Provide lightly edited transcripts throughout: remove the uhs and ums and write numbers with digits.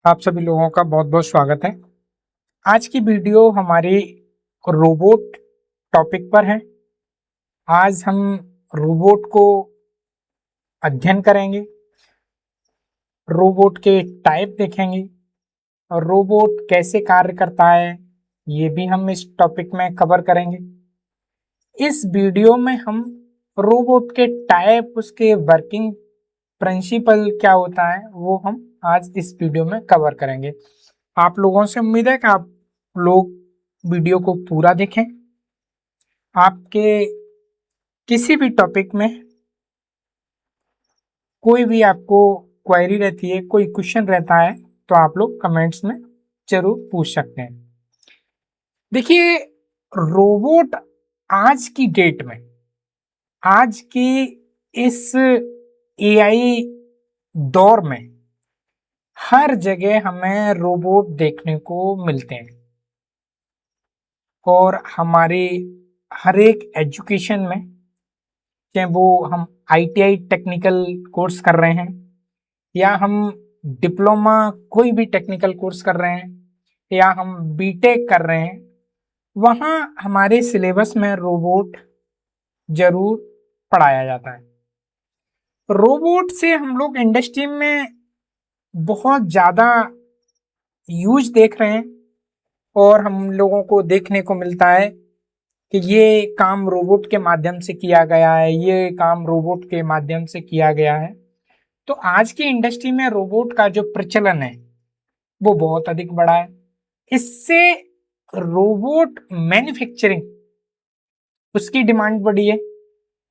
आप सभी लोगों का बहुत बहुत स्वागत है। आज की वीडियो हमारी रोबोट टॉपिक पर है। आज हम रोबोट को अध्ययन करेंगे, रोबोट के टाइप देखेंगे और रोबोट कैसे कार्य करता है ये भी हम इस टॉपिक में कवर करेंगे। इस वीडियो में हम रोबोट के टाइप, उसके वर्किंग प्रिंसिपल क्या होता है वो हम आज इस वीडियो में कवर करेंगे। आप लोगों से उम्मीद है कि आप लोग वीडियो को पूरा देखें। आपके किसी भी टॉपिक में कोई भी आपको क्वेरी रहती है, कोई क्वेश्चन रहता है, तो आप लोग कमेंट्स में जरूर पूछ सकते हैं। देखिए, रोबोट आज की डेट में, आज की इस एआई दौर में हर जगह हमें रोबोट देखने को मिलते हैं और हमारी हर एक एजुकेशन में, चाहे वो हम आईटीआई टेक्निकल कोर्स कर रहे हैं या हम डिप्लोमा कोई भी टेक्निकल कोर्स कर रहे हैं या हम बीटेक कर रहे हैं, वहाँ हमारे सिलेबस में रोबोट जरूर पढ़ाया जाता है। रोबोट से हम लोग इंडस्ट्री में बहुत ज़्यादा यूज देख रहे हैं और हम लोगों को देखने को मिलता है कि ये काम रोबोट के माध्यम से किया गया है, ये काम रोबोट के माध्यम से किया गया है। तो आज की इंडस्ट्री में रोबोट का जो प्रचलन है वो बहुत अधिक बढ़ा है। इससे रोबोट मैन्युफैक्चरिंग, उसकी डिमांड बढ़ी है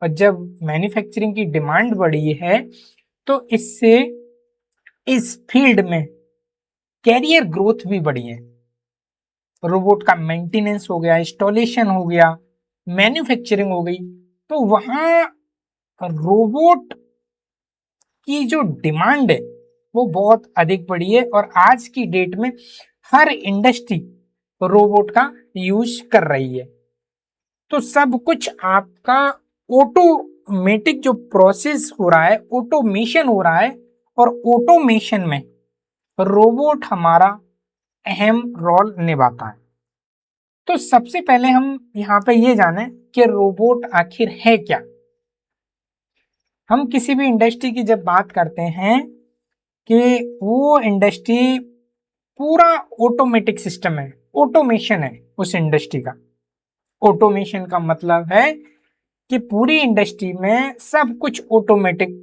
और जब मैन्युफैक्चरिंग की डिमांड बढ़ी है तो इससे इस फील्ड में कैरियर ग्रोथ भी बढ़ी है। रोबोट का मेंटेनेंस हो गया, इंस्टॉलेशन हो गया, मैन्युफैक्चरिंग हो गई, तो वहां रोबोट की जो डिमांड है वो बहुत अधिक बढ़ी है और आज की डेट में हर इंडस्ट्री रोबोट का यूज कर रही है। तो सब कुछ आपका ऑटोमेटिक जो प्रोसेस हो रहा है, ऑटोमेशन हो रहा है और ऑटोमेशन में रोबोट हमारा अहम रोल निभाता है। तो सबसे पहले हम यहाँ पे ये जाने कि रोबोट आखिर है क्या। हम किसी भी इंडस्ट्री की जब बात करते हैं कि वो इंडस्ट्री पूरा ऑटोमेटिक सिस्टम है, ऑटोमेशन है उस इंडस्ट्री का। ऑटोमेशन का मतलब है कि पूरी इंडस्ट्री में सब कुछ ऑटोमेटिक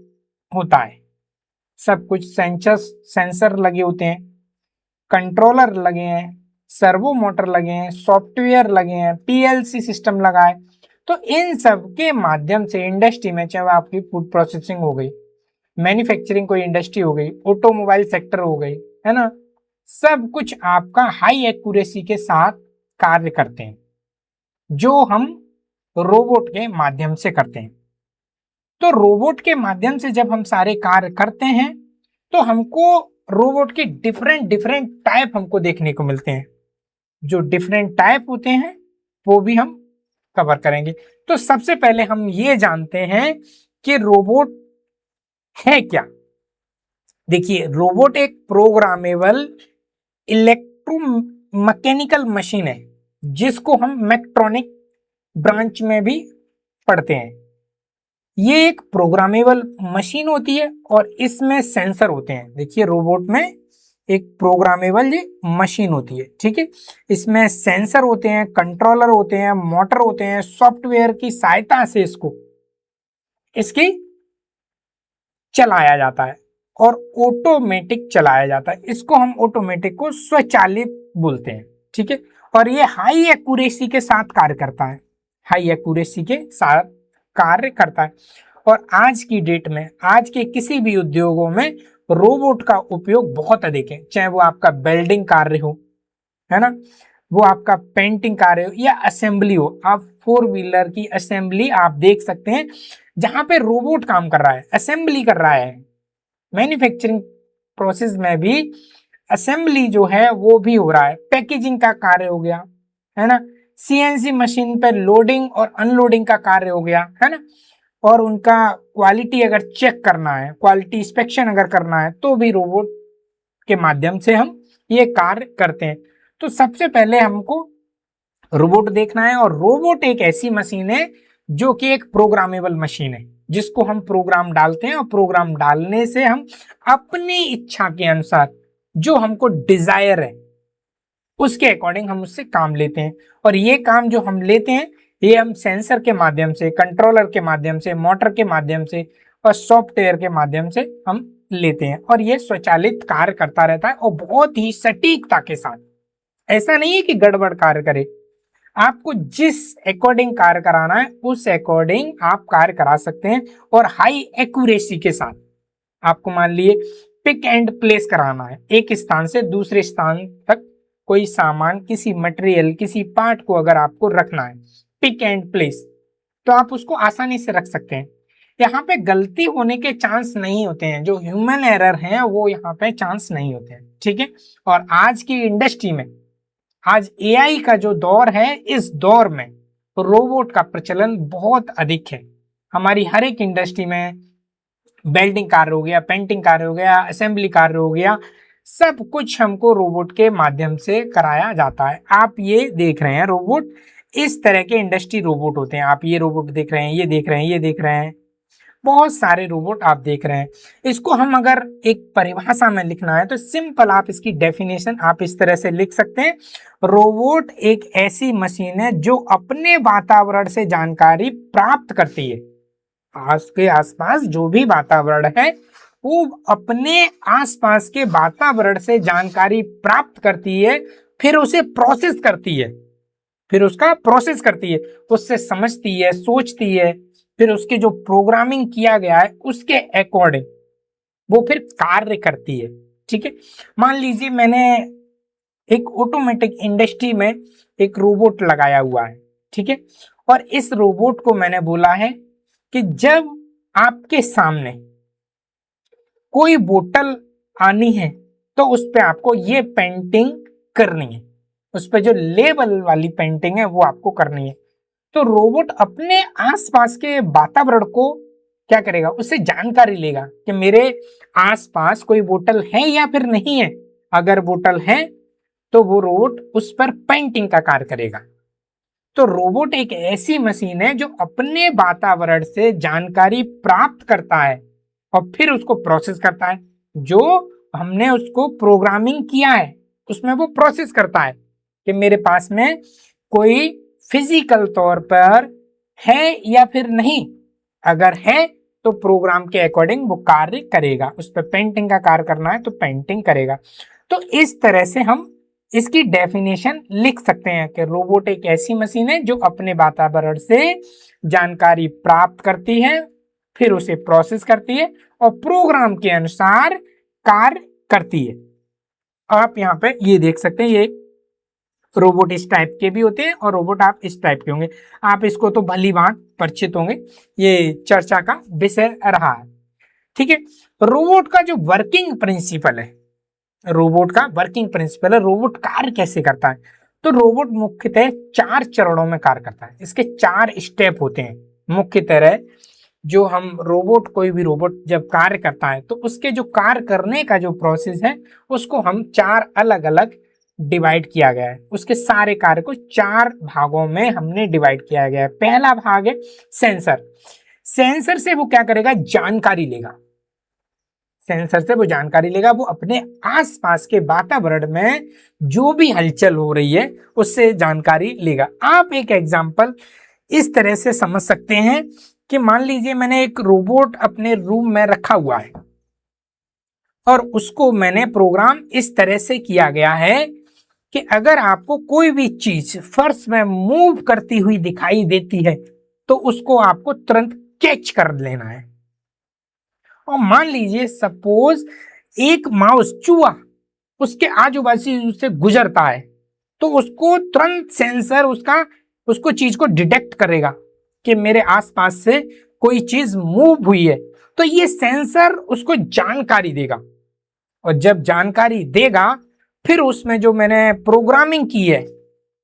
होता है। सब कुछ सेंसर लगे होते हैं, कंट्रोलर लगे हैं, सर्वो मोटर लगे हैं, सॉफ्टवेयर लगे हैं, पीएलसी सिस्टम लगा है। तो इन सब के माध्यम से इंडस्ट्री में, चाहे आपकी फूड प्रोसेसिंग हो गई, मैन्युफैक्चरिंग कोई इंडस्ट्री हो गई, ऑटोमोबाइल सेक्टर हो गई, है ना, सब कुछ आपका हाई एक्यूरेसी के साथ कार्य करते हैं, जो हम रोबोट के माध्यम से करते हैं। तो रोबोट के माध्यम से जब हम सारे कार्य करते हैं तो हमको रोबोट के डिफरेंट डिफरेंट टाइप हमको देखने को मिलते हैं। जो डिफरेंट टाइप होते हैं वो भी हम कवर करेंगे। तो सबसे पहले हम ये जानते हैं कि रोबोट है क्या। देखिए, रोबोट एक प्रोग्रामेबल इलेक्ट्रोमैकेनिकल मशीन है जिसको हम मैक्ट्रॉनिक ब्रांच में भी पढ़ते हैं। ये एक प्रोग्रामेबल मशीन होती है और इसमें सेंसर होते हैं। देखिए, रोबोट में एक प्रोग्रामेबल ये मशीन होती है, ठीक है। इसमें सेंसर होते हैं, कंट्रोलर होते हैं, मोटर होते हैं, सॉफ्टवेयर की सहायता से इसकी चलाया जाता है और ऑटोमेटिक चलाया जाता है। इसको हम ऑटोमेटिक को स्वचालित बोलते हैं, ठीक है। और ये हाई एक्यूरेसी के साथ कार्य करता है, हाई एक्यूरेसी के साथ कार्य करता है। और आज की डेट में, आज के किसी भी उद्योगों में रोबोट का उपयोग बहुत अधिक है। चाहे वो आपका वेल्डिंग कार्य हो, है ना, वो आपका पेंटिंग कार्य हो या असेंबली हो। आप 4 व्हीलर की असेंबली आप देख सकते हैं जहां पे रोबोट काम कर रहा है, असेंबली कर रहा है। मैन्युफैक्चरिंग प्रोसेस में भी असेंबली जो है वो भी हो रहा है, पैकेजिंग का कार्य हो गया, है ना, सीएनसी मशीन पर लोडिंग और अनलोडिंग का कार्य हो गया, है ना। और उनका क्वालिटी अगर चेक करना है, क्वालिटी इंस्पेक्शन अगर करना है तो भी रोबोट के माध्यम से हम ये कार्य करते हैं। तो सबसे पहले हमको रोबोट देखना है, और रोबोट एक ऐसी मशीन है जो कि एक प्रोग्रामेबल मशीन है, जिसको हम प्रोग्राम डालते हैं और प्रोग्राम डालने से हम अपनी इच्छा के अनुसार जो हमको डिजायर है उसके अकॉर्डिंग हम उससे काम लेते हैं। और ये काम जो हम लेते हैं ये हम सेंसर के माध्यम से, कंट्रोलर के माध्यम से, मोटर के माध्यम से और सॉफ्टवेयर के माध्यम से हम लेते हैं, और ये स्वचालित कार्य करता रहता है और बहुत ही सटीकता के साथ। ऐसा नहीं है कि गड़बड़ कार्य करे, आपको जिस अकॉर्डिंग कार्य कराना है उस अकॉर्डिंग आप कार्य करा सकते हैं। और हाई एक्यूरेसी के साथ आपको मान लिए पिक एंड प्लेस कराना है, एक स्थान से दूसरे स्थान तक कोई सामान, किसी मटेरियल, किसी पार्ट को अगर आपको रखना है पिक एंड प्लेस, तो आप उसको आसानी से रख सकते हैं। यहाँ पे गलती होने के चांस नहीं होते हैं, जो ह्यूमन एरर है वो यहाँ पे चांस नहीं होते हैं, ठीक है। और आज की इंडस्ट्री में, आज एआई का जो दौर है, इस दौर में रोबोट का प्रचलन बहुत अधिक है। हमारी हर एक इंडस्ट्री में वेल्डिंग कार्य हो गया, पेंटिंग कार्य हो गया, असेंबली कार्य हो गया, सब कुछ हमको रोबोट के माध्यम से कराया जाता है। आप ये देख रहे हैं रोबोट, इस तरह के इंडस्ट्री रोबोट होते हैं। आप ये रोबोट देख रहे हैं, ये देख रहे हैं, ये देख रहे हैं, बहुत सारे रोबोट आप देख रहे हैं। इसको हम अगर एक परिभाषा में लिखना है तो सिंपल आप इसकी डेफिनेशन आप इस तरह से लिख सकते हैं। रोबोट एक ऐसी मशीन है जो अपने वातावरण से जानकारी प्राप्त करती है। आपके आसपास जो भी वातावरण है वो अपने आसपास के वातावरण से जानकारी प्राप्त करती है, फिर उसे प्रोसेस करती है, फिर उसका प्रोसेस करती है, उससे समझती है, सोचती है, फिर उसके जो प्रोग्रामिंग किया गया है उसके अकॉर्डिंग वो फिर कार्य करती है, ठीक है। मान लीजिए मैंने एक ऑटोमेटिक इंडस्ट्री में एक रोबोट लगाया हुआ है, ठीक है, और इस रोबोट को मैंने बोला है कि जब आपके सामने कोई बोतल आनी है तो उस पे आपको ये पेंटिंग करनी है, उस पे जो लेबल वाली पेंटिंग है वो आपको करनी है। तो रोबोट अपने आसपास के वातावरण को क्या करेगा, उससे जानकारी लेगा कि मेरे आसपास कोई बोतल है या फिर नहीं है। अगर बोतल है तो वो रोबोट उस पर पेंटिंग का कार्य करेगा। तो रोबोट एक ऐसी मशीन है जो अपने वातावरण से जानकारी प्राप्त करता है और फिर उसको प्रोसेस करता है। जो हमने उसको प्रोग्रामिंग किया है उसमें वो प्रोसेस करता है कि मेरे पास में कोई फिजिकल तौर पर है या फिर नहीं। अगर है तो प्रोग्राम के अकॉर्डिंग वो कार्य करेगा, उस पर पेंटिंग का कार्य करना है तो पेंटिंग करेगा। तो इस तरह से हम इसकी डेफिनेशन लिख सकते हैं कि रोबोट एक ऐसी मशीन है जो अपने वातावरण से जानकारी प्राप्त करती है, फिर उसे प्रोसेस करती है और प्रोग्राम के अनुसार कार्य करती है। आप यहाँ पे ये देख सकते हैं, ये रोबोट इस टाइप के भी होते हैं और रोबोट आप इस टाइप के होंगे। आप इसको तो भली भांति परिचित होंगे, ये चर्चा का विषय रहा है, ठीक है। रोबोट का जो वर्किंग प्रिंसिपल है, रोबोट का वर्किंग प्रिंसिपल है, रोबोट कार्य कैसे करता है, तो रोबोट मुख्यतः 4 चरणों में कार्य करता है। इसके 4 स्टेप होते हैं मुख्यतः। जो हम रोबोट, कोई भी रोबोट जब कार्य करता है तो उसके जो कार्य करने का जो प्रोसेस है उसको हम 4 अलग अलग डिवाइड किया गया है। उसके सारे कार्य को 4 भागों में हमने डिवाइड किया गया है। पहला भाग है सेंसर। सेंसर से वो क्या करेगा, जानकारी लेगा। सेंसर से वो जानकारी लेगा, वो अपने आसपास के वातावरण में जो भी हलचल हो रही है उससे जानकारी लेगा। आप एक एग्जांपल इस तरह से समझ सकते हैं कि मान लीजिए मैंने एक रोबोट अपने रूम में रखा हुआ है और उसको मैंने प्रोग्राम इस तरह से किया गया है कि अगर आपको कोई भी चीज फर्श में मूव करती हुई दिखाई देती है तो उसको आपको तुरंत कैच कर लेना है। और मान लीजिए सपोज एक माउस, चूहा उसके आजू बाजू से गुजरता है तो उसको तुरंत सेंसर उसको चीज को डिटेक्ट करेगा कि मेरे आसपास से कोई चीज मूव हुई है, तो ये सेंसर उसको जानकारी देगा। और जब जानकारी देगा फिर उसमें जो मैंने प्रोग्रामिंग की है,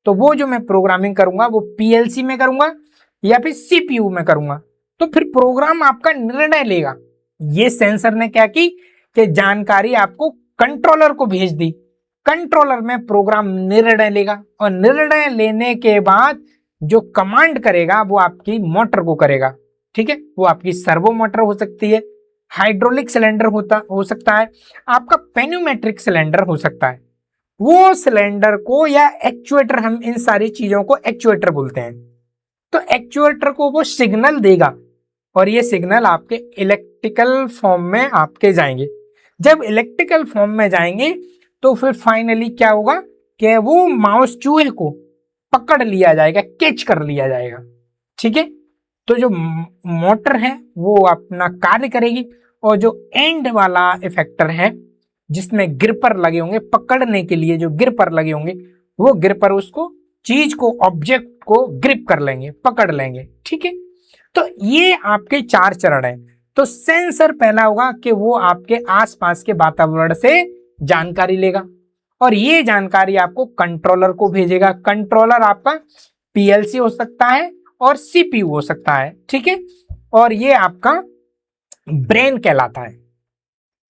तो वो जो मैं प्रोग्रामिंग करूंगा वो पीएलसी में करूंगा या फिर सीपीयू में करूंगा, तो फिर प्रोग्राम आपका निर्णय लेगा। ये सेंसर ने क्या की कि जानकारी आपको कंट्रोलर को भेज दी। कंट्रोलर में प्रोग्राम निर्णय लेगा और निर्णय लेने के बाद जो कमांड करेगा वो आपकी मोटर को करेगा। ठीक है, वो आपकी सर्वो मोटर हो सकती है, हाइड्रोलिक सिलेंडर हो सकता है, आपका पेन्यूमेट्रिक सिलेंडर हो सकता है। वो सिलेंडर को या एक्चुएटर, हम इन सारी चीजों को एक्चुएटर बोलते हैं। तो एक्चुएटर को वो सिग्नल देगा और ये सिग्नल आपके इलेक्ट्रिकल फॉर्म में आपके जाएंगे। जब इलेक्ट्रिकल फॉर्म में जाएंगे तो फिर फाइनली क्या होगा कि वो माउस चूहे को पकड़ लिया जाएगा, कैच कर लिया जाएगा। ठीक है, तो जो मोटर है वो अपना कार्य करेगी और जो एंड वाला इफेक्टर है जिसमें ग्रिपर लगे होंगे, पकड़ने के लिए जो ग्रिपर लगे होंगे, वो ग्रिपर उसको चीज को, ऑब्जेक्ट को ग्रिप कर लेंगे, पकड़ लेंगे। ठीक है, तो ये आपके 4 चरण है। तो सेंसर पहला होगा कि वो आपके आसपास के वातावरण से जानकारी लेगा और ये जानकारी आपको कंट्रोलर को भेजेगा। कंट्रोलर आपका पीएलसी हो सकता है और सीपीयू हो सकता है। ठीक है, और ये आपका ब्रेन कहलाता है,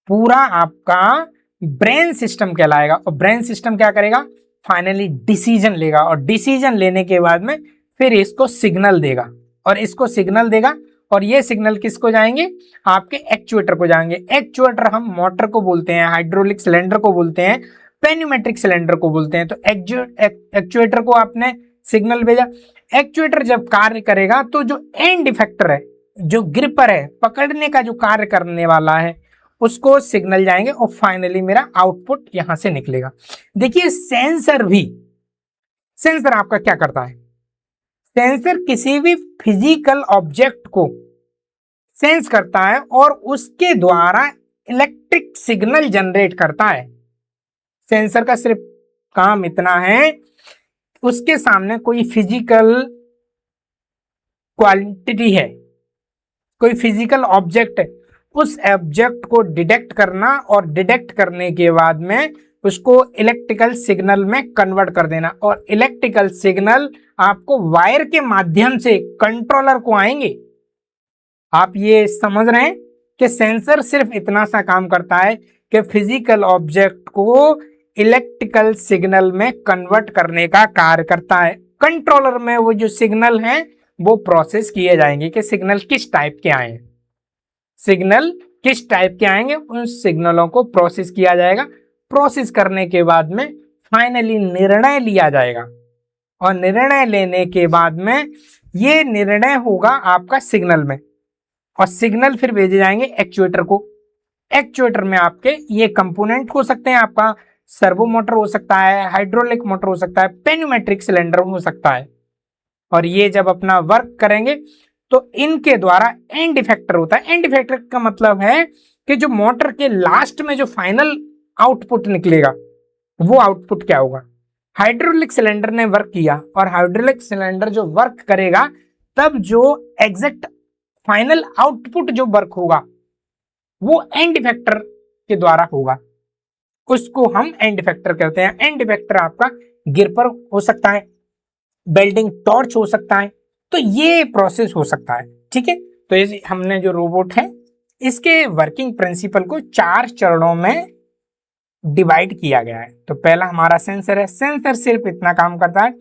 पूरा आपका ब्रेन सिस्टम कहलाएगा। और ब्रेन सिस्टम क्या करेगा, फाइनली डिसीजन लेगा और डिसीजन लेने के बाद में फिर इसको सिग्नल देगा और इसको सिग्नल देगा और ये सिग्नल किसको जाएंगे, आपके एक्चुएटर को जाएंगे। एक्चुएटर हम मोटर को बोलते हैं, हाइड्रोलिक सिलेंडर को बोलते हैं, पेन्यूमेट्रिक सिलेंडर को बोलते हैं। तो एक्चुएटर को आपने सिग्नल भेजा, एक्चुएटर जब कार्य करेगा तो जो एंड इफेक्टर है, जो ग्रिपर है, पकड़ने का जो कार्य करने वाला है, उसको सिग्नल जाएंगे और फाइनली मेरा आउटपुट यहां से निकलेगा। देखिए सेंसर भी, सेंसर आपका क्या करता है, सेंसर किसी भी फिजिकल ऑब्जेक्ट को सेंस करता है और उसके द्वारा इलेक्ट्रिक सिग्नल जनरेट करता है। सेंसर का सिर्फ काम इतना है, उसके सामने कोई फिजिकल क्वांटिटी है, कोई फिजिकल ऑब्जेक्ट है, उस ऑब्जेक्ट को डिटेक्ट करना और डिटेक्ट करने के बाद में उसको इलेक्ट्रिकल सिग्नल में कन्वर्ट कर देना और इलेक्ट्रिकल सिग्नल आपको वायर के माध्यम से कंट्रोलर को आएंगे। आप ये समझ रहे हैं कि सेंसर सिर्फ इतना सा काम करता है कि फिजिकल ऑब्जेक्ट को इलेक्ट्रिकल सिग्नल में कन्वर्ट करने का कार्य करता है। कंट्रोलर में वो जो सिग्नल हैं वो प्रोसेस किए जाएंगे कि सिग्नल किस टाइप के आए, सिग्नल किस टाइप के आएंगे, उन सिग्नलों को प्रोसेस किया जाएगा। प्रोसेस करने के बाद में फाइनली निर्णय लिया जाएगा और निर्णय लेने के बाद में ये निर्णय होगा आपका सिग्नल में और सिग्नल फिर भेजे जाएंगे एक्चुएटर को। एक्चुएटर में आपके ये कंपोनेंट हो सकते हैं, आपका सर्वो मोटर हो सकता है, हाइड्रोलिक मोटर हो सकता है, पेन्यूमेट्रिक सिलेंडर हो सकता है। और ये जब अपना वर्क करेंगे तो इनके द्वारा एंड इफेक्टर होता है। एंड इफेक्टर का मतलब है कि जो मोटर के लास्ट में जो फाइनल आउटपुट निकलेगा वो आउटपुट क्या होगा। हाइड्रोलिक सिलेंडर ने वर्क किया और हाइड्रोलिक सिलेंडर जो वर्क करेगा तब जो एग्जैक्ट फाइनल आउटपुट जो वर्क होगा वो एंड इफेक्टर के द्वारा होगा, उसको हम एंड इफेक्टर कहते हैं। एंड इफेक्टर आपका गियर हो सकता है, बेल्डिंग टॉर्च हो सकता है, तो ये प्रोसेस हो सकता है। ठीक है, तो ये हमने जो रोबोट है इसके वर्किंग प्रिंसिपल को 4 चरणों में डिवाइड किया गया है। तो पहला हमारा सेंसर है। सेंसर सिर्फ इतना काम करता है,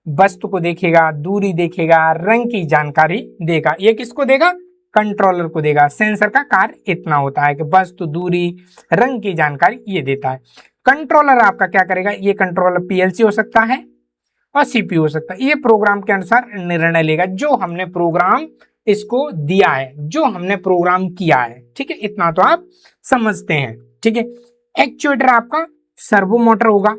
वस्तु को देखेगा, दूरी देखेगा, रंग की जानकारी देगा। ये किसको देगा, कंट्रोलर को देगा। सेंसर का कार्य इतना होता है कि वस्तु, दूरी, रंग की जानकारी ये देता है। कंट्रोलर आपका क्या करेगा, ये कंट्रोलर पीएलसी हो सकता है और सीपीयू हो सकता है। ये प्रोग्राम के अनुसार निर्णय लेगा, जो हमने प्रोग्राम इसको दिया है, जो हमने प्रोग्राम किया है। ठीक है, इतना तो आप समझते हैं। ठीक है, एक्चुएटर आपका सर्वो मोटर होगा।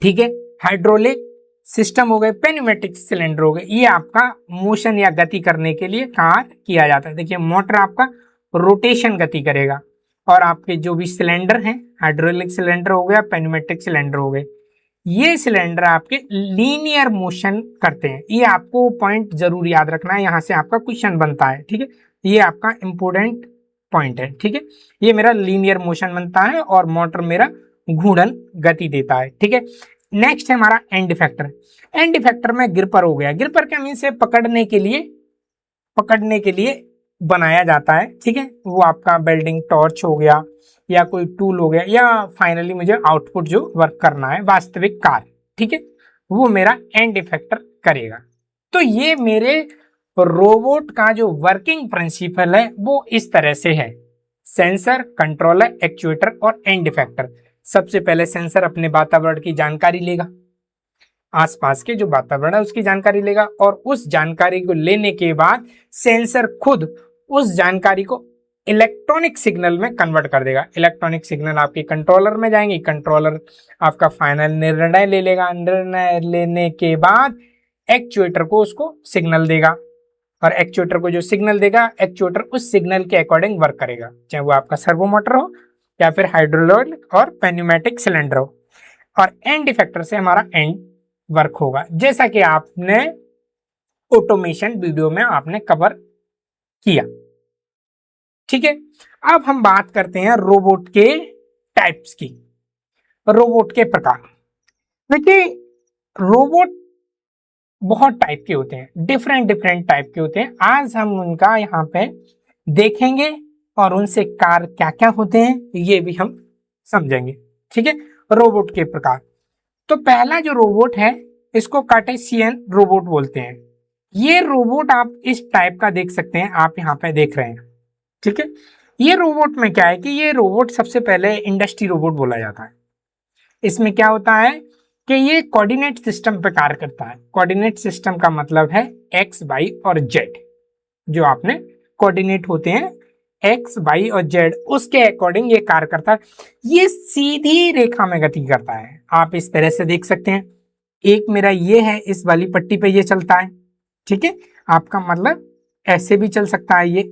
ठीक है, हाइड्रोलिक सिस्टम हो गए, पेन्यूमेटिक सिलेंडर हो गए, ये आपका मोशन या गति करने के लिए कार्य किया जाता है। देखिए मोटर आपका रोटेशन गति करेगा और आपके जो भी सिलेंडर हैं, हाइड्रोलिक सिलेंडर हो गया, पेन्यूमेटिक सिलेंडर हो गए, ये सिलेंडर आपके लीनियर मोशन करते हैं। ये आपको पॉइंट जरूर याद रखना है, यहाँ से आपका क्वेश्चन बनता है। ठीक है, ये आपका इंपोर्टेंट पॉइंट है। ठीक है, ये मेरा लीनियर मोशन बनता है और मोटर मेरा घूर्णन गति देता है। ठीक है, नेक्स्ट है हमारा एंड इफेक्टर। एंड इफेक्टर में ग्रिपर हो गया। ग्रिपर के मीन से पकड़ने के लिए बनाया जाता है। ठीक है, वो आपका बेल्डिंग टॉर्च हो गया या कोई टूल हो गया, या फाइनली मुझे आउटपुट जो वर्क करना है वास्तविक कार्य, ठीक है, वो मेरा एंड इफेक्टर करेगा। तो ये मेरे रोबोट का जो वर्किंग प्रिंसिपल है वो इस तरह से है, सेंसर, कंट्रोलर, एक्चुएटर और एंड इफेक्टर। सबसे पहले सेंसर अपने वातावरण की जानकारी लेगा, आसपास के जो वातावरण है उसकी जानकारी लेगा, और उस जानकारी को लेने के बाद सेंसर खुद उस जानकारी को इलेक्ट्रॉनिक सिग्नल में कन्वर्ट कर देगा। इलेक्ट्रॉनिक सिग्नल आपके कंट्रोलर में जाएंगे, कंट्रोलर आपका फाइनल निर्णय ले लेगा, निर्णय लेने के बाद एक्चुएटर को उसको सिग्नल देगा, और एक्चुएटर को जो सिग्नल देगा, एक्चुएटर उस सिग्नल के अकॉर्डिंग वर्क करेगा, चाहे वो आपका सर्वो मोटर हो या फिर हाइड्रोलिक और पेन्यूमेटिक सिलेंडर हो। और एंड इफेक्टर से हमारा एंड वर्क होगा, जैसा कि आपने ऑटोमेशन वीडियो में आपने कवर किया, ठीक है। अब हम बात करते हैं रोबोट के टाइप्स की, रोबोट के प्रकार। देखिए रोबोट बहुत टाइप के होते हैं, डिफरेंट डिफरेंट टाइप के होते हैं। आज हम उनका यहाँ पे देखेंगे और उनसे कार्य क्या क्या होते हैं ये भी हम समझेंगे, ठीक है। रोबोट के प्रकार, तो पहला जो रोबोट है इसको कार्टेशियन रोबोट बोलते हैं। ये रोबोट आप इस टाइप का देख सकते हैं, आप यहाँ पे देख रहे हैं, ठीक है। ये रोबोट में क्या है कि ये रोबोट सबसे पहले इंडस्ट्री रोबोट बोला जाता है। इसमें क्या होता है कि ये कोऑर्डिनेट सिस्टम पे कार्य करता है। कोऑर्डिनेट सिस्टम का मतलब है एक्स, वाई और जेड, जो आपने कोऑर्डिनेट होते हैं एक्स, वाई और जेड, उसके अकॉर्डिंग ये कार्य करता है। ये सीधी रेखा में गति करता है, आप इस तरह से देख सकते हैं। एक मेरा ये है, इस वाली पट्टी पे ये चलता है, ठीक है। आपका मतलब ऐसे भी चल सकता है, ये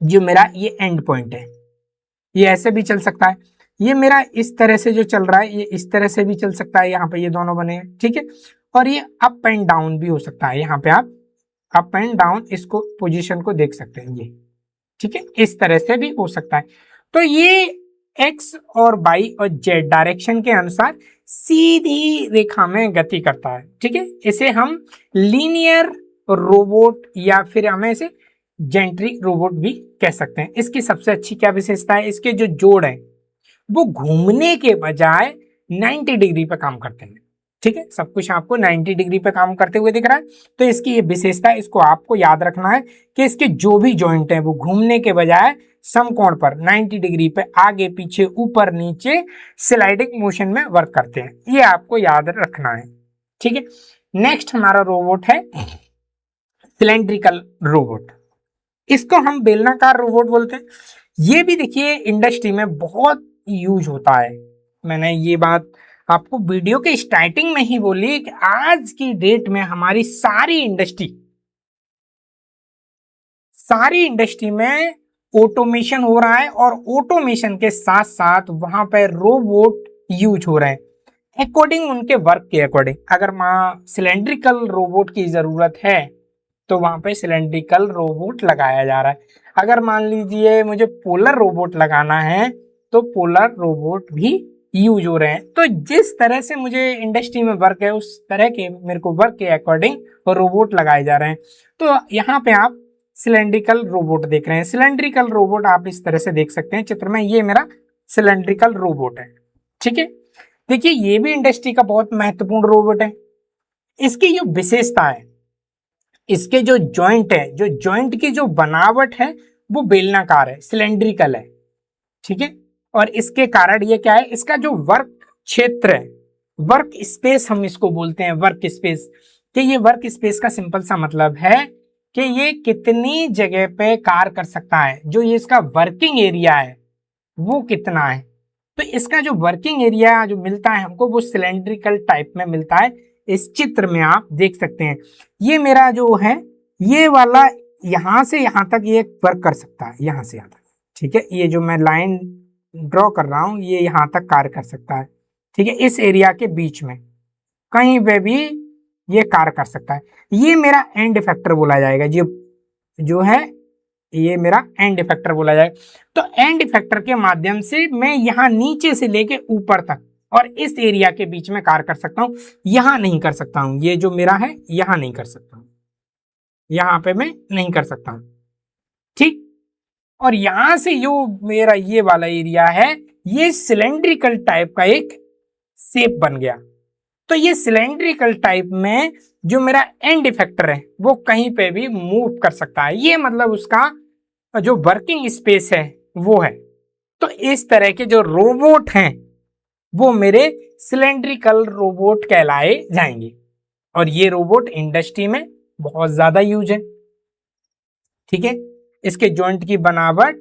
जो मेरा ये एंड पॉइंट है, ये ऐसे भी चल सकता है। ये मेरा इस तरह से जो चल रहा है, ये इस तरह से भी चल सकता है, यहाँ पे ये दोनों बने हैं, ठीक है। और ये अप एंड डाउन भी हो सकता है, यहाँ पे आप अप एंड डाउन इसको पोजीशन को देख सकते हैं, ये ठीक है, इस तरह से भी हो सकता है। तो ये एक्स और वाई और जेड डायरेक्शन के अनुसार सीधी रेखा में गति करता है, ठीक है। इसे हम लीनियर रोबोट या फिर हमें इसे जेंट्रिक रोबोट भी कह सकते हैं। इसकी सबसे अच्छी क्या विशेषता है, इसके जो जोड़ है वो घूमने के बजाय 90 डिग्री पे काम करते हैं, ठीक है। सब कुछ आपको 90 डिग्री पे काम करते हुए दिख रहा है, तो इसकी ये विशेषता है, इसको आपको याद रखना है कि इसके जो भी जॉइंट हैं वो घूमने के बजाय समकोण पर 90 डिग्री पे आगे पीछे ऊपर नीचे स्लाइडिंग मोशन में वर्क करते हैं, ये आपको याद रखना है, ठीक है। नेक्स्ट हमारा रोबोट है सिलेंड्रिकल रोबोट, इसको हम बेलनाकार रोबोट बोलते हैं। ये भी देखिए इंडस्ट्री में बहुत यूज होता है। मैंने ये बात आपको वीडियो के स्टार्टिंग में ही बोली कि आज की डेट में हमारी सारी इंडस्ट्री में ऑटोमेशन हो रहा है, और ऑटोमेशन के साथ साथ वहां पर रोबोट यूज हो रहे हैं अकॉर्डिंग उनके वर्क के अकॉर्डिंग। अगर वहां सिलेंड्रिकल रोबोट की जरूरत है तो वहां पे सिलेंड्रिकल रोबोट लगाया जा रहा है। अगर मान लीजिए मुझे पोलर रोबोट लगाना है तो पोलर रोबोट भी यूज हो रहे हैं। तो जिस तरह से मुझे इंडस्ट्री में वर्क है उस तरह के मेरे को वर्क के अकॉर्डिंग रोबोट लगाए जा रहे हैं। तो यहाँ पे आप सिलेंड्रिकल रोबोट देख रहे हैं। सिलेंड्रिकल रोबोट आप इस तरह से देख सकते हैं चित्र में, ये मेरा सिलेंड्रिकल रोबोट है, ठीक है। देखिए ये भी इंडस्ट्री का बहुत महत्वपूर्ण रोबोट है। इसकी जो विशेषता है, इसके जो जॉइंट है, जो जॉइंट की जो बनावट है वो बेलनाकार है, सिलेंड्रिकल है, ठीक है। और इसके कारण ये क्या है, इसका जो वर्क क्षेत्र है, वर्क स्पेस हम इसको बोलते हैं, वर्क स्पेस। कि ये वर्क स्पेस का सिंपल सा मतलब है कि ये कितनी जगह पे कार्य कर सकता है, जो ये इसका वर्किंग एरिया है वो कितना है। तो इसका जो वर्किंग एरिया जो मिलता है हमको वो सिलेंड्रिकल टाइप में मिलता है। इस चित्र में आप देख सकते हैं, ये मेरा जो है ये वाला यहां से यहां तक ये वर्क कर सकता है, यहां से यहां तक, ठीक है। ये जो मैं लाइन ड्रॉ कर रहा हूं ये यहां तक कार्य कर सकता है, ठीक है। इस एरिया के बीच में कहीं पे भी ये कार्य कर सकता है। ये मेरा एंड इफेक्टर बोला जाएगा, जो है ये मेरा एंड इफेक्टर बोला जाएगा। तो एंड इफेक्टर के माध्यम से मैं यहाँ नीचे से लेके ऊपर तक और इस एरिया के बीच में कार्य कर सकता हूँ, यहाँ नहीं कर सकता हूँ। ये जो मेरा है यहाँ नहीं कर सकता हूँ, यहाँ पे मैं नहीं कर सकता हूँ, ठीक। और यहां से जो मेरा ये वाला एरिया है ये सिलेंड्रिकल टाइप का एक शेप बन गया। तो ये सिलेंड्रिकल टाइप में जो मेरा एंड इफेक्टर है वो कहीं पे भी मूव कर सकता है, ये मतलब उसका जो वर्किंग स्पेस है वो है। तो इस तरह के जो रोबोट हैं वो मेरे सिलेंड्रिकल रोबोट कहलाए जाएंगे और ये रोबोट इंडस्ट्री में बहुत ज्यादा यूज है। ठीक है, इसके जॉइंट की बनावट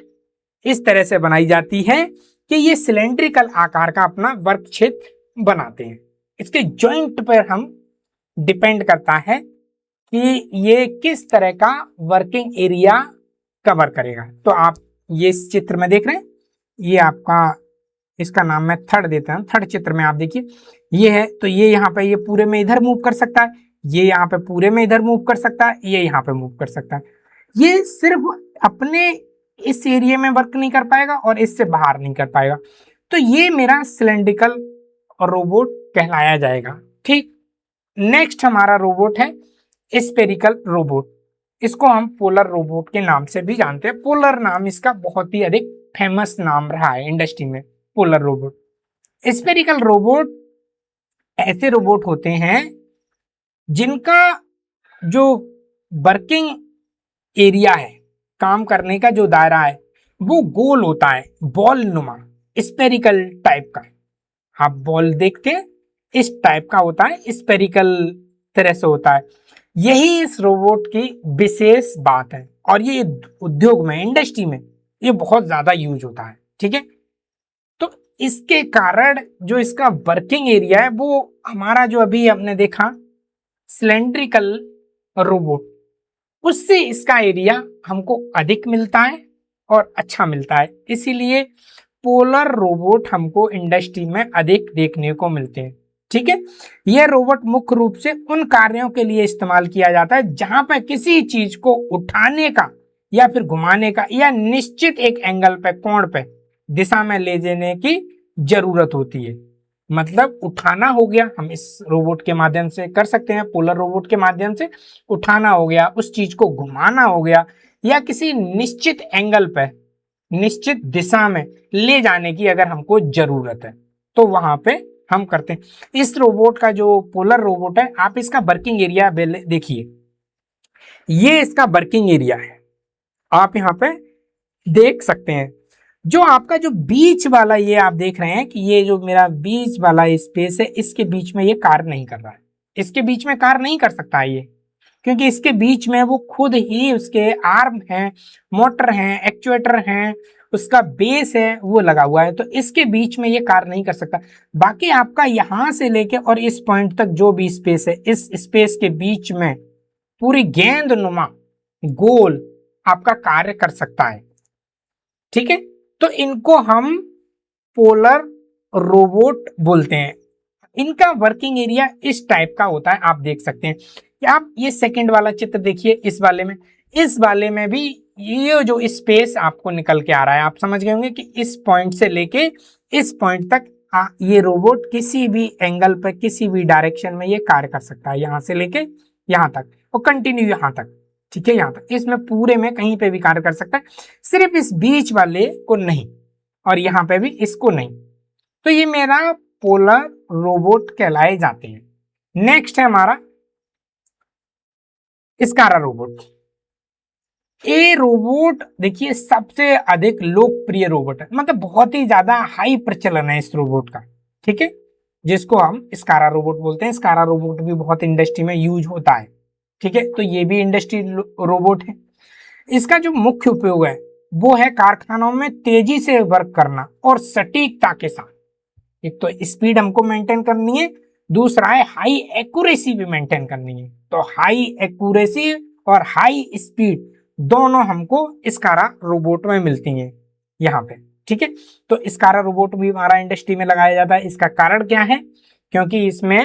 इस तरह से बनाई जाती है कि ये सिलेंड्रिकल आकार का अपना वर्क क्षेत्र बनाते हैं। इसके जॉइंट पर हम डिपेंड करता है कि ये किस तरह का वर्किंग एरिया कवर करेगा। तो आप ये इस चित्र में देख रहे हैं, ये आपका, इसका नाम मैं थर्ड देता हूं। थर्ड चित्र में आप देखिए ये है, तो ये यहाँ पे ये पूरे में इधर मूव कर सकता है, ये यहाँ पे पूरे में इधर मूव कर सकता है, ये यहाँ पे मूव कर सकता है। ये सिर्फ अपने इस एरिया में वर्क नहीं कर पाएगा और इससे बाहर नहीं कर पाएगा। तो ये मेरा सिलेंड्रिकल रोबोट कहलाया जाएगा। ठीक, नेक्स्ट हमारा रोबोट है स्पेरिकल रोबोट। इसको हम पोलर रोबोट के नाम से भी जानते हैं। पोलर नाम इसका बहुत ही अधिक फेमस नाम रहा है इंडस्ट्री में, पोलर रोबोट। स्पेरिकल रोबोट ऐसे रोबोट होते हैं जिनका जो वर्किंग एरिया है, काम करने का जो दायरा है वो गोल होता है, बॉल नुमा, स्पेरिकल टाइप का। आप बॉल देखते हैं इस टाइप का होता है, स्पेरिकल तरह से होता है। यही इस रोबोट की विशेष बात है और ये उद्योग में, इंडस्ट्री में ये बहुत ज्यादा यूज होता है। ठीक है, तो इसके कारण जो इसका वर्किंग एरिया है वो हमारा जो अभी हमने देखा सिलेंड्रिकल रोबोट, उससे इसका एरिया हमको अधिक मिलता है और अच्छा मिलता है। इसीलिए पोलर रोबोट हमको इंडस्ट्री में अधिक देखने को मिलते हैं। ठीक है, यह रोबोट मुख्य रूप से उन कार्यों के लिए इस्तेमाल किया जाता है जहां पर किसी चीज को उठाने का या फिर घुमाने का या निश्चित एक एंगल पे, कोण पे, दिशा में ले जाने की जरूरत होती है। मतलब उठाना हो गया, हम इस रोबोट के माध्यम से कर सकते हैं, पोलर रोबोट के माध्यम से उठाना हो गया, उस चीज को घुमाना हो गया, या किसी निश्चित एंगल पे, निश्चित दिशा में ले जाने की अगर हमको जरूरत है तो वहां पे हम करते हैं। इस रोबोट का जो पोलर रोबोट है, आप इसका वर्किंग एरिया देखिए, ये इसका वर्किंग एरिया है, आप यहाँ पे देख सकते हैं। जो आपका जो बीच वाला ये आप देख रहे हैं कि ये जो मेरा बीच वाला स्पेस है, इसके बीच में ये कार्य नहीं कर रहा है, इसके बीच में कार्य नहीं कर सकता है ये, क्योंकि इसके बीच में वो खुद ही उसके आर्म हैं, मोटर हैं, एक्चुएटर हैं, उसका बेस है वो लगा हुआ है, तो इसके बीच में ये कार्य नहीं कर सकता। बाकी आपका यहां से लेके और इस पॉइंट तक जो भी स्पेस है, इस स्पेस के बीच में पूरी गेंद नुमा गोल आपका कार्य कर सकता है। ठीक है, तो इनको हम पोलर रोबोट बोलते हैं। इनका वर्किंग एरिया इस टाइप का होता है, आप देख सकते हैं कि आप ये सेकंड वाला चित्र देखिए, इस वाले में भी ये जो स्पेस आपको निकल के आ रहा है, आप समझ गए होंगे कि इस पॉइंट से लेके इस पॉइंट तक ये रोबोट किसी भी एंगल पर, किसी भी डायरेक्शन में ये कार्य कर सकता है, यहां से लेके यहां तक और कंटिन्यू यहां तक। ठीक है, यहां तक, इसमें पूरे में कहीं पे भी कार्य कर सकता है, सिर्फ इस बीच वाले को नहीं और यहां पे भी इसको नहीं। तो ये मेरा पोलर रोबोट कहलाए जाते हैं। नेक्स्ट है हमारा स्कारा रोबोट। ये रोबोट देखिए सबसे अधिक लोकप्रिय रोबोट है, मतलब बहुत ही ज्यादा हाई प्रचलन है इस रोबोट का। ठीक है, जिसको हम स्कारा रोबोट बोलते हैं। स्कारा रोबोट भी बहुत इंडस्ट्री में यूज होता है। ठीक है, तो ये भी इंडस्ट्री रोबोट है। इसका जो मुख्य उपयोग है वो है कारखानों में तेजी से वर्क करना और सटीकता के साथ। एक तो स्पीड हमको मेंटेन करनी है, दूसरा है हाई एक्यूरेसी भी मेंटेन करनी है। तो हाई एक्यूरेसी और हाई स्पीड दोनों हमको स्कारा रोबोट में मिलती हैं यहाँ पे। ठीक है, तो स्कारा रोबोट भी हमारा इंडस्ट्री में लगाया जाता है। इसका कारण क्या है? क्योंकि इसमें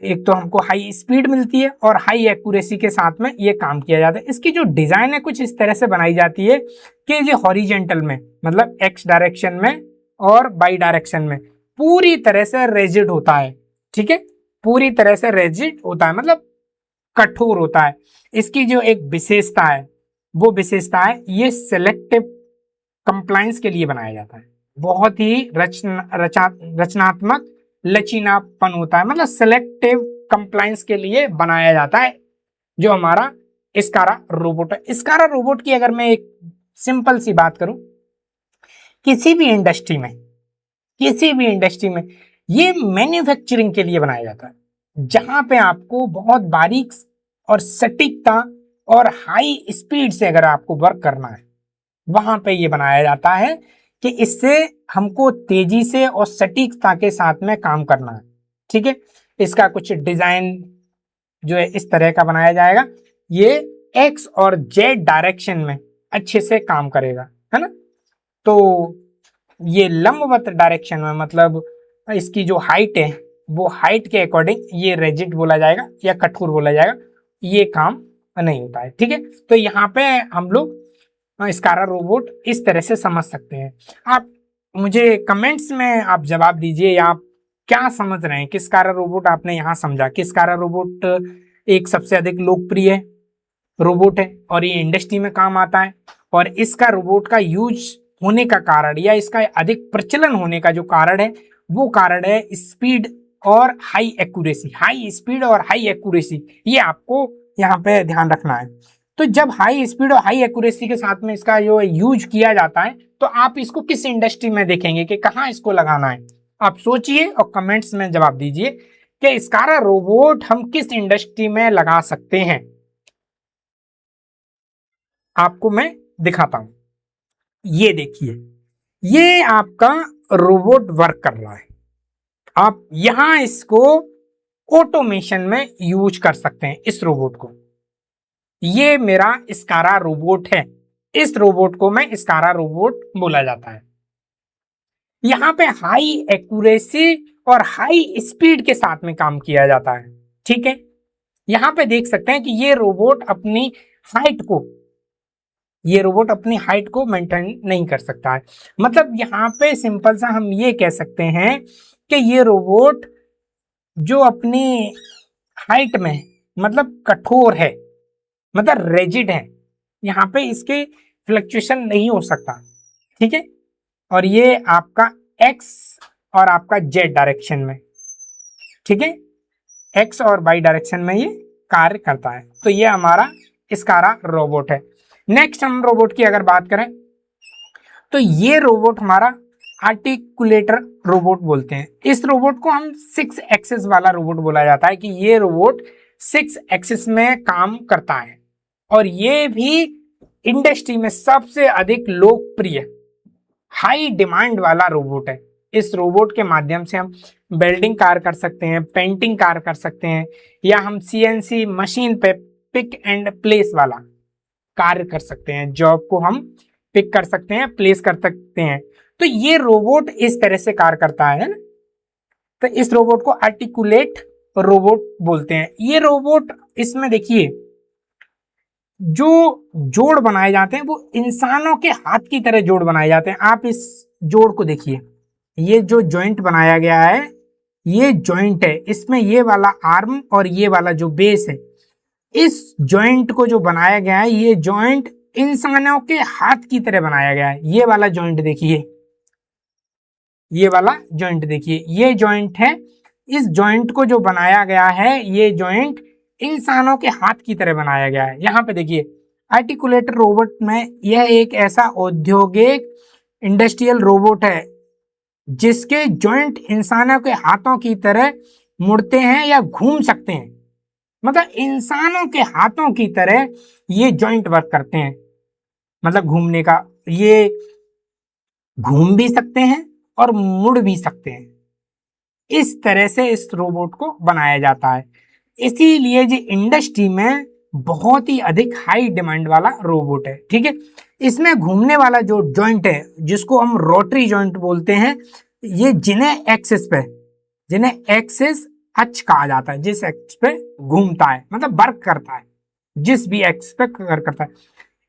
एक तो हमको हाई स्पीड मिलती है और हाई एक्यूरेसी के साथ में ये काम किया जाता है। इसकी जो डिजाइन है कुछ इस तरह से बनाई जाती है कि ये हॉरिजेंटल में, मतलब एक्स डायरेक्शन में और बाई डायरेक्शन में पूरी तरह से रेजिड होता है। ठीक है, पूरी तरह से रेजिड होता है, मतलब कठोर होता है। इसकी जो एक विशेषता है वो विशेषता है ये सिलेक्टिव कंप्लायंस के लिए बनाया जाता है। बहुत ही रचनात्मक लचीलापन होता है, मतलब सिलेक्टिव कंप्लायंस के लिए बनाया जाता है जो हमारा स्कारा रोबोट है। स्कारा रोबोट की अगर मैं एक सिंपल सी बात करूं, किसी भी इंडस्ट्री में ये मैन्युफैक्चरिंग के लिए बनाया जाता है, जहां पे आपको बहुत बारीक और सटीकता और हाई स्पीड से अगर आपको वर्क करना है, वहां पे ये बनाया जाता है कि इससे हमको तेजी से और सटीकता के साथ में काम करना है। ठीक है, इसका कुछ डिजाइन जो है इस तरह का बनाया जाएगा, ये एक्स और जेड डायरेक्शन में अच्छे से काम करेगा, है ना। तो ये लंबवत डायरेक्शन में, मतलब इसकी जो हाइट है वो हाइट के अकॉर्डिंग ये रिजिड बोला जाएगा या कठोर बोला जाएगा, ये काम नहीं होता है। ठीक है, तो यहाँ पे हम लोग स्कारा रोबोट इस तरह से समझ सकते हैं। आप मुझे कमेंट्स में आप जवाब दीजिए, आप क्या समझ रहे हैं, किस स्कारा रोबोट आपने यहाँ समझा, किस स्कारा रोबोट एक सबसे अधिक लोकप्रिय रोबोट है और ये इंडस्ट्री में काम आता है, और इसका रोबोट का यूज होने का कारण या इसका अधिक प्रचलन होने का जो कारण है वो कारण है स्पीड और हाई एक्यूरेसी। हाई स्पीड और हाई एक्यूरेसी, ये आपको यहाँ पे ध्यान रखना है। तो जब हाई स्पीड और हाई एक्यूरेसी के साथ में इसका जो यूज किया जाता है, तो आप इसको किस इंडस्ट्री में देखेंगे कि कहाँ इसको लगाना है, आप सोचिए और कमेंट्स में जवाब दीजिए कि स्कारा रोबोट हम किस इंडस्ट्री में लगा सकते हैं। आपको मैं दिखाता हूं, ये देखिए, ये आपका रोबोट वर्क कर रहा है। आप यहां इसको ऑटोमेशन में यूज कर सकते हैं इस रोबोट को। ये मेरा स्कारा रोबोट है, इस रोबोट को मैं स्कारा रोबोट बोला जाता है। यहां पे हाई एक्यूरेसी और हाई स्पीड के साथ में काम किया जाता है। ठीक है, यहां पे देख सकते हैं कि ये रोबोट अपनी हाइट को मेंटेन नहीं कर सकता है। मतलब यहाँ पे सिंपल सा हम ये कह सकते हैं कि ये रोबोट जो अपनी हाइट में मतलब कठोर है, मतलब रेजिड है, यहाँ पे इसके फ्लक्चुएशन नहीं हो सकता। ठीक है, और ये आपका एक्स और आपका जेड डायरेक्शन में, ठीक है, एक्स और वाई डायरेक्शन में ये कार्य करता है। तो ये हमारा स्कारा रोबोट है। नेक्स्ट हम रोबोट की अगर बात करें, तो ये रोबोट हमारा आर्टिकुलेटर रोबोट बोलते हैं। इस रोबोट को हम 6 एक्सिस वाला रोबोट बोला जाता है कि ये रोबोट 6 एक्सिस में काम करता है, और ये भी इंडस्ट्री में सबसे अधिक लोकप्रिय हाई डिमांड वाला रोबोट है। इस रोबोट के माध्यम से हम वेल्डिंग कार्य कर सकते हैं, पेंटिंग कार्य कर सकते हैं, या हम सीएनसी मशीन पे पिक एंड प्लेस वाला कार्य कर सकते हैं। जॉब को हम पिक कर सकते हैं, प्लेस कर सकते हैं। तो ये रोबोट इस तरह से कार्य करता है ना। तो इस रोबोट को आर्टिकुलेट रोबोट बोलते हैं। ये रोबोट, इसमें देखिए जो जोड़ बनाए जाते हैं वो इंसानों के हाथ की तरह जोड़ बनाए जाते हैं। आप इस जोड़ को देखिए, ये जो जॉइंट बनाया गया है ये जॉइंट है, इसमें ये वाला आर्म और ये वाला जो बेस है, इस जॉइंट को जो बनाया गया है ये जॉइंट इंसानों के हाथ की तरह बनाया गया है। ये वाला जॉइंट देखिए, ये वाला जॉइंट देखिए, ये जॉइंट है। इस जॉइंट को जो बनाया गया है ये जॉइंट इंसानों के हाथ की तरह बनाया गया है। यहाँ पे देखिए आर्टिकुलेटर रोबोट में यह एक ऐसा औद्योगिक इंडस्ट्रियल रोबोट है जिसके जॉइंट इंसानों के हाथों की तरह मुड़ते हैं या घूम सकते हैं। मतलब इंसानों के हाथों की तरह ये जॉइंट वर्क करते हैं, मतलब घूमने का, ये घूम भी सकते हैं और मुड़ भी सकते हैं। इस तरह से इस रोबोट को बनाया जाता है, इसीलिए ये इंडस्ट्री में बहुत ही अधिक हाई डिमांड वाला रोबोट है। ठीक है, इसमें घूमने वाला जो जॉइंट है जिसको हम रोटरी जॉइंट बोलते हैं, ये जिन्हें एक्सिस अक्ष कहा जाता है, जिस एक्स पे घूमता है मतलब वर्क करता है, जिस भी एक्स पे वर्क करता है।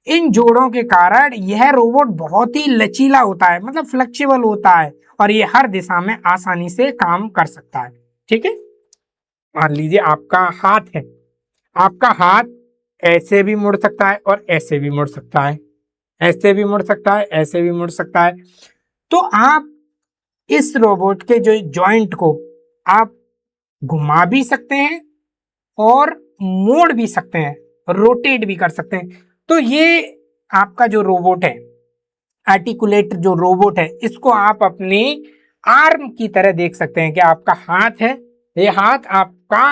इन जोड़ों के कारण यह रोबोट बहुत ही लचीला होता है, मतलब फ्लेक्सिबल होता है, और ये हर दिशा में आसानी से काम कर सकता है। ठीक है, मान लीजिए आपका हाथ है, आपका हाथ ऐसे भी मुड़ सकता है और ऐसे भी मुड़ सकता है, ऐसे भी मुड़ सकता है, ऐसे भी मुड़ सकता है। तो आप इस रोबोट के जो जॉइंट को आप घुमा भी सकते हैं और मोड़ भी सकते हैं, रोटेट भी कर सकते हैं। तो ये आपका जो रोबोट है, आर्टिकुलेट जो रोबोट है, इसको आप अपनी आर्म की तरह देख सकते हैं कि आपका हाथ है, ये हाथ आपका,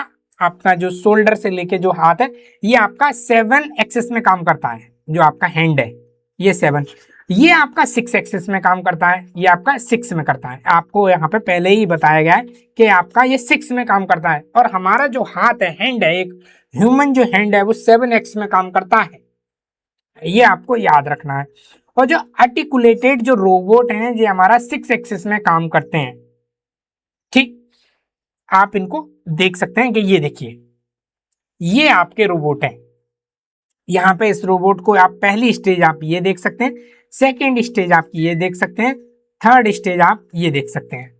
आपका जो शोल्डर से लेके जो हाथ है, ये आपका 7 एक्सिस में काम करता है। जो आपका हैंड है ये 7, ये आपका 6 एक्सिस में काम करता है, ये आपका 6 में करता है। आपको यहाँ पे पहले ही बताया गया है कि आपका ये 6 में काम करता है, और हमारा जो हाथ है, हैंड है, एक ह्यूमन जो हैंड है वो 7 एक्स में काम करता है। ये आपको याद रखना है। और जो आर्टिकुलेटेड जो रोबोट हैं, ये हमारा 6 एक्सिस में काम करते हैं। ठीक, आप इनको देख सकते हैं कि ये देखिए, ये आपके रोबोट हैं। यहाँ पे इस रोबोट को आप पहली स्टेज आप ये देख सकते हैं, सेकेंड स्टेज आप ये देख सकते हैं, थर्ड स्टेज आप ये देख सकते हैं।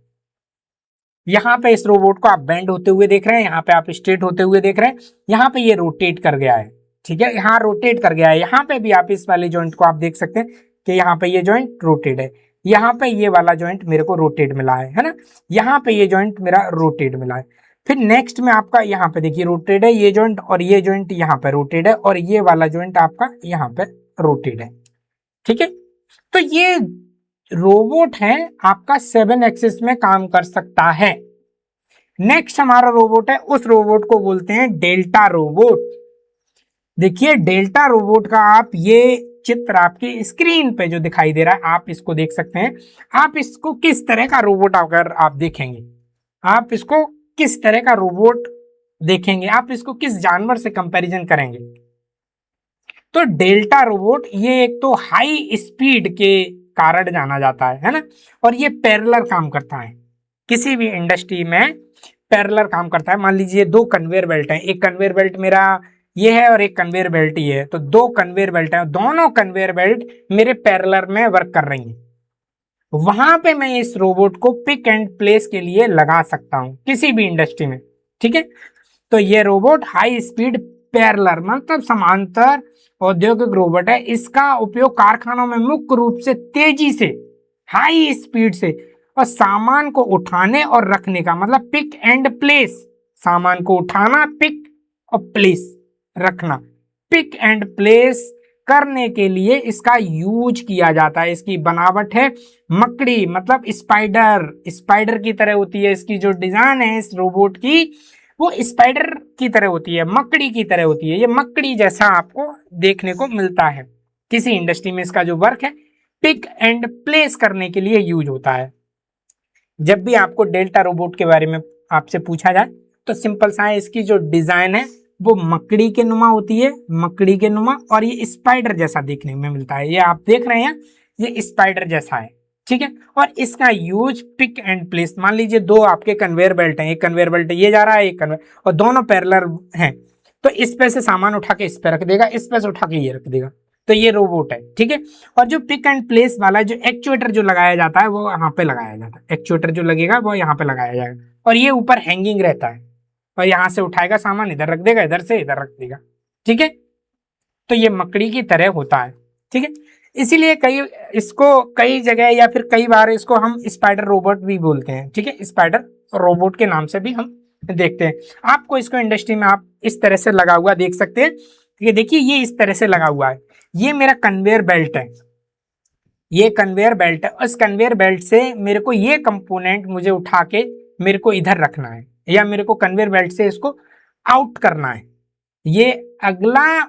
यहाँ पे इस रोबोट को आप बेंड होते हुए देख रहे हैं, यहाँ पे आप स्ट्रेट होते हुए देख रहे हैं, यहाँ पे ये रोटेट कर गया है। ठीक है, यहाँ रोटेट कर गया है। यहाँ पे भी आप इस वाले जॉइंट को आप देख सकते हैं कि यहाँ पे ये जॉइंट रोटेट है, यहाँ पे ये वाला जॉइंट मेरे को रोटेट मिला है ना, यहाँ पे ये जॉइंट मेरा रोटेट मिला है। फिर नेक्स्ट में आपका यहाँ पे देखिए रोटेट है ये जॉइंट, और ये जॉइंट यहाँ पे रोटेट है, और ये वाला जॉइंट आपका यहाँ पे रोटेट है। ठीक है, तो ये रोबोट है आपका 7 एक्सिस में काम कर सकता है। नेक्स्ट हमारा रोबोट है, उस रोबोट को बोलते हैं डेल्टा रोबोट। देखिए डेल्टा रोबोट का आप ये चित्र आपकी स्क्रीन पे जो दिखाई दे रहा है, आप इसको देख सकते हैं। आप इसको किस तरह का रोबोट अगर आप देखेंगे, आप इसको किस तरह का रोबोट देखेंगे, आप इसको किस जानवर से कंपैरिजन करेंगे, तो डेल्टा रोबोट ये एक तो हाई स्पीड के कारण जाना जाता है ना, और ये पैरेलल काम करता है। किसी भी इंडस्ट्री में पैरेलल काम करता है। मान लीजिए 2 कन्वेयर बेल्ट है, एक कन्वेयर बेल्ट मेरा ये है और एक कन्वेयर बेल्ट ये है, तो 2 कन्वेयर बेल्ट है, दोनों कन्वेयर बेल्ट मेरे पैरेलल में वर्क कर रही है। वहां पे मैं इस रोबोट को पिक एंड प्लेस के लिए लगा सकता हूं किसी भी इंडस्ट्री में। ठीक है, तो ये रोबोट हाई स्पीड पैरेलल मतलब समांतर औद्योगिक रोबोट है। इसका उपयोग कारखानों में मुख्य रूप से तेजी से, हाई स्पीड से, और सामान को उठाने और रखने का, मतलब पिक एंड प्लेस, सामान को उठाना, पिक और प्लेस रखना, पिक एंड प्लेस करने के लिए इसका यूज किया जाता है। इसकी बनावट है मकड़ी, मतलब स्पाइडर, स्पाइडर की तरह होती है। इसकी जो डिजाइन है इस रोबोट की, वो स्पाइडर की तरह होती है, मकड़ी की तरह होती है। ये मकड़ी जैसा आपको देखने को मिलता है। किसी इंडस्ट्री में इसका जो वर्क है पिक एंड प्लेस करने के लिए यूज होता है। जब भी आपको डेल्टा रोबोट के बारे में आपसे पूछा जाए तो सिंपल सा है, इसकी जो डिजाइन है वो मकड़ी के नुमा होती है, मकड़ी के नुमा, और ये स्पाइडर जैसा देखने में मिलता है। ये आप देख रहे हैं, ये स्पाइडर जैसा है। ठीक है, और इसका यूज पिक एंड प्लेस, मान लीजिए 2 आपके कन्वेयर बेल्ट हैं, एक कन्वेयर बेल्ट ये जा रहा है, एक कन्वेयर, और दोनों पैरेलल हैं, तो इस पे से सामान उठा के इस पे रख देगा, इस पे से उठा के ये रख देगा, तो ये रोबोट है। ठीक है, और जो पिक एंड प्लेस वाला जो एक्चुएटर जो लगाया जाता है वो यहाँ पे लगाया जाता है, एक्चुएटर जो लगेगा वो यहाँ पे लगाया जाएगा, और ये ऊपर हैंगिंग रहता है, और यहाँ से उठाएगा सामान, इधर रख देगा, इधर से इधर रख देगा। ठीक है, तो ये मकड़ी की तरह होता है। ठीक है, इसीलिए इसको कई जगह या फिर कई बार इसको हम स्पाइडर रोबोट भी बोलते हैं। ठीक है, स्पाइडर रोबोट के नाम से भी हम देखते हैं। आपको इसको इंडस्ट्री में आप इस तरह से लगा हुआ देख सकते हैं। ये देखिए, ये इस तरह से लगा हुआ है, ये मेरा कन्वेयर बेल्ट है, ये कन्वेयर बेल्ट है। उस कन्वेयर बेल्ट से मेरे को ये कंपोनेंट मुझे उठा के मेरे को इधर रखना है, या मेरे को कन्वेयर बेल्ट से इसको आउट करना है, ये अगला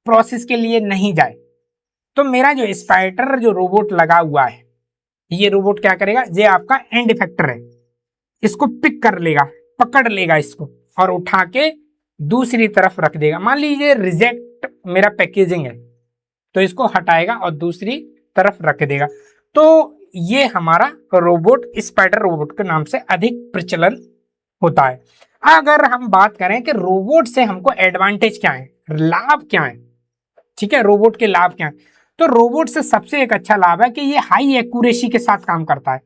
प्रोसेस के लिए नहीं जाए। तो मेरा जो स्पाइडर जो रोबोट लगा हुआ है, ये रोबोट क्या करेगा, ये आपका एंड इफेक्टर है, इसको पिक कर लेगा, पकड़ लेगा इसको और उठा के दूसरी तरफ रख देगा। मान लीजिए रिजेक्ट मेरा पैकेजिंग है, तो इसको हटाएगा और दूसरी तरफ रख देगा। तो ये हमारा रोबोट स्पाइडर रोबोट के नाम से अधिक प्रचलन होता है। अगर हम बात करें कि रोबोट से हमको एडवांटेज क्या है, लाभ क्या है, ठीक है, रोबोट के लाभ क्या है, तो रोबोट से सबसे एक अच्छा लाभ है कि ये हाई एक्यूरेसी के साथ काम करता है।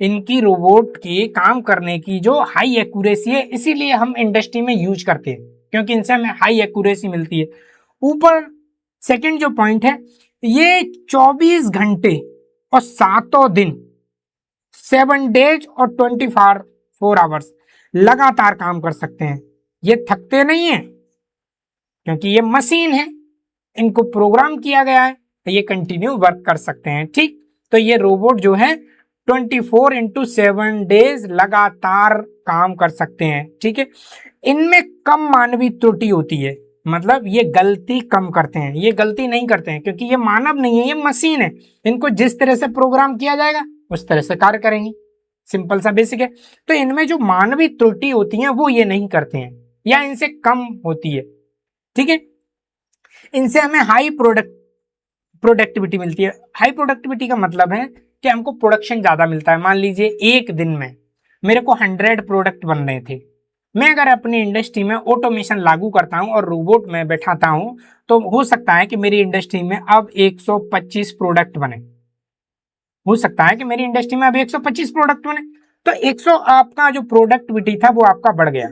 इनकी रोबोट की काम करने की जो हाई एक्यूरेसी है, इसीलिए हम इंडस्ट्री में यूज करते हैं, क्योंकि इनसे हमें हाई एक्यूरेसी मिलती है। ऊपर सेकंड जो पॉइंट है, ये 24 घंटे और 7 दिन 7 डेज और 24 आवर्स लगातार काम कर सकते हैं। ये थकते नहीं है क्योंकि ये मशीन है, इनको प्रोग्राम किया गया है, तो ये कंटिन्यू वर्क कर सकते हैं। ठीक, तो ये रोबोट जो है 24/7 डेज लगातार काम कर सकते हैं। ठीक है, इनमें कम मानवीय त्रुटि होती है, मतलब ये गलती कम करते हैं, ये गलती नहीं करते हैं क्योंकि ये मानव नहीं है, ये मशीन है। इनको जिस तरह से प्रोग्राम किया जाएगा उस तरह से कार्य करेंगे, सिंपल सा बेसिक है। तो इनमें जो मानवीय त्रुटि होती है वो ये नहीं करते हैं या इनसे कम होती है। ठीक है, इनसे हमें हाई प्रोडक्टिविटी मिलती है। हाई प्रोडक्टिविटी का मतलब है कि हमको प्रोडक्शन ज्यादा मिलता है। मान लीजिए एक दिन में मेरे को 100 प्रोडक्ट बन रहे थे, मैं अगर अपनी इंडस्ट्री में ऑटोमेशन लागू करता हूं और रोबोट में बैठाता हूं तो हो सकता है कि मेरी इंडस्ट्री में अब 125 प्रोडक्ट बने। हो सकता है कि मेरी इंडस्ट्री में अब 125 प्रोडक्ट बने, तो 100 आपका जो प्रोडक्टिविटी था वो आपका बढ़ गया।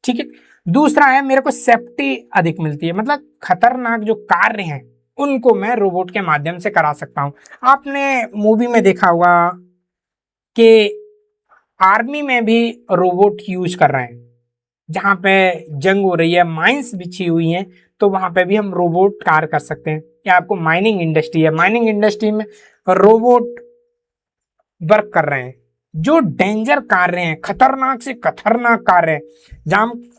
ठीक है, दूसरा है मेरे को सेफ्टी अधिक मिलती है, मतलब खतरनाक जो कार्य हैं उनको मैं रोबोट के माध्यम से करा सकता हूं। आपने मूवी में देखा होगा कि आर्मी में भी रोबोट यूज कर रहे हैं, जहां पे जंग हो रही है, माइंस बिछी हुई हैं, तो वहां पे भी हम रोबोट कार्य कर सकते हैं। या आपको माइनिंग इंडस्ट्री है, माइनिंग इंडस्ट्री में रोबोट वर्क कर रहे हैं, जो डेंजर कार्य हैं, खतरनाक से खतरनाक कार्य हैं,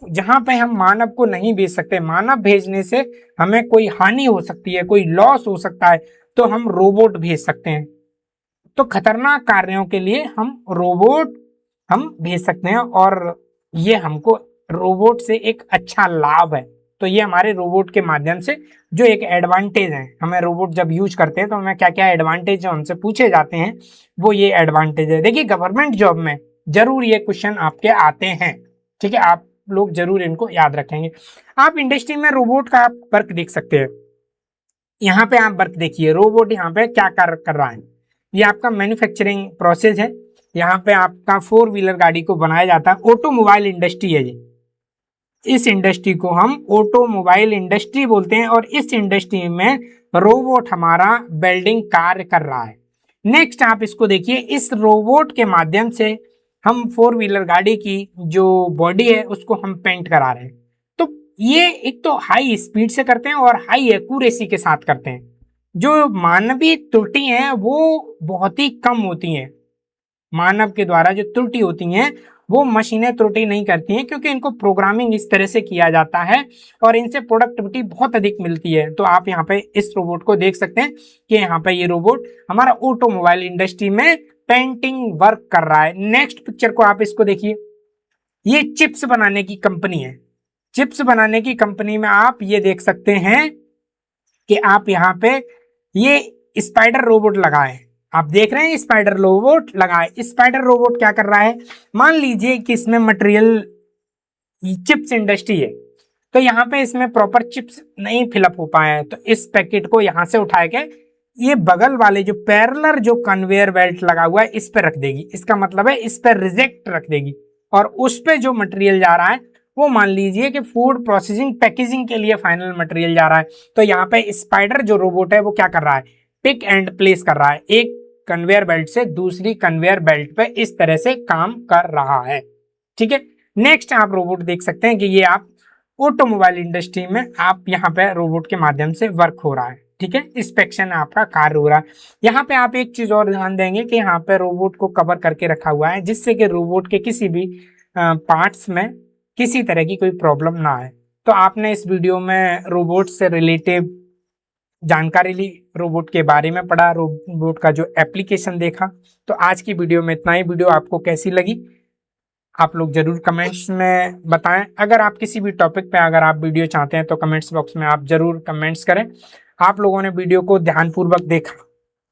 जहां पे हम मानव को नहीं भेज सकते। मानव भेजने से हमें कोई हानि हो सकती है, कोई लॉस हो सकता है, तो हम रोबोट भेज सकते हैं। तो खतरनाक कार्यों के लिए हम भेज सकते हैं, और ये हमको रोबोट से एक अच्छा लाभ है। तो ये हमारे रोबोट के माध्यम से जो एक एडवांटेज है, हमें रोबोट जब यूज करते हैं तो हमें क्या क्या एडवांटेज जो हमसे पूछे जाते हैं वो ये एडवांटेज है। देखिए, गवर्नमेंट जॉब में जरूर ये क्वेश्चन आपके आते हैं। ठीक है, आप लोग जरूर इनको याद रखेंगे। आप इंडस्ट्री में रोबोट का आप वर्क देख सकते हैं। यहाँ पे आप वर्क देखिए, रोबोट यहाँ पे क्या कर रहा है। ये आपका मैन्युफैक्चरिंग प्रोसेस है, यहाँ पे आपका 4 व्हीलर गाड़ी को बनाया जाता है। ऑटोमोबाइल इंडस्ट्री है ये, इस इंडस्ट्री को हम ऑटोमोबाइल इंडस्ट्री बोलते हैं, और इस इंडस्ट्री में रोबोट हमारा वेल्डिंग कार्य कर रहा है। नेक्स्ट आप इसको देखिए, इस रोबोट के माध्यम से हम 4 व्हीलर गाड़ी की जो बॉडी है उसको हम पेंट करा रहे हैं। तो ये एक तो हाई स्पीड से करते हैं और हाई एक्यूरेसी के साथ करते हैं। जो मानवीय त्रुटि है वो बहुत ही कम होती हैं। मानव के द्वारा जो त्रुटि होती हैं वो मशीनें त्रुटि नहीं करती हैं, क्योंकि इनको प्रोग्रामिंग इस तरह से किया जाता है और इनसे प्रोडक्टिविटी बहुत अधिक मिलती है। तो आप यहाँ पे इस रोबोट को देख सकते हैं कि यहाँ पे ये रोबोट हमारा ऑटोमोबाइल इंडस्ट्री में पेंटिंग वर्क कर रहा है। नेक्स्ट पिक्चर को आप इसको देखिए, ये चिप्स बनाने की कंपनी है। चिप्स बनाने की कंपनी में आप ये देख सकते हैं कि आप यहाँ पे ये स्पाइडर रोबोट लगाए, आप देख रहे हैं स्पाइडर रोबोट लगाए। स्पाइडर रोबोट क्या कर रहा है, मान लीजिए कि इसमें मटेरियल चिप्स इंडस्ट्री है, तो यहाँ पे इसमें प्रॉपर चिप्स नहीं फिलअप हो पाए हैं, तो इस पैकेट को यहाँ से उठा के ये बगल वाले जो पैरेलल जो कन्वेयर बेल्ट लगा हुआ है इस पे रख देगी। इसका मतलब है इस पे रिजेक्ट रख देगी, और उस पे जो मटेरियल जा रहा है वो मान लीजिए कि फूड प्रोसेसिंग पैकेजिंग के लिए फाइनल मटेरियल जा रहा है। तो यहाँ पे स्पाइडर जो रोबोट है वो क्या कर रहा है, पिक एंड प्लेस कर रहा है, एक कन्वेयर बेल्ट से दूसरी कन्वेयर बेल्ट पे इस तरह से काम कर रहा है। ठीक है, नेक्स्ट आप रोबोट देख सकते हैं कि ये आप ऑटोमोबाइल इंडस्ट्री में आप यहाँ पे रोबोट के माध्यम से वर्क हो रहा है। ठीक है, इंस्पेक्शन आपका कार्य हो रहा है। यहाँ पे आप एक चीज और ध्यान देंगे कि यहाँ पे रोबोट को कवर करके रखा हुआ है, जिससे कि रोबोट के किसी भी पार्ट्स में किसी तरह की कोई प्रॉब्लम ना आए। तो आपने इस वीडियो में रोबोट से रिलेटिव जानकारी ली, रोबोट के बारे में पढ़ा, रोबोट का जो एप्लीकेशन देखा। तो आज की वीडियो में इतना ही। वीडियो आपको कैसी लगी आप लोग जरूर कमेंट्स में बताएं। अगर आप किसी भी टॉपिक पे अगर आप वीडियो चाहते हैं तो कमेंट्स बॉक्स में आप जरूर कमेंट्स करें। आप लोगों ने वीडियो को ध्यानपूर्वक देखा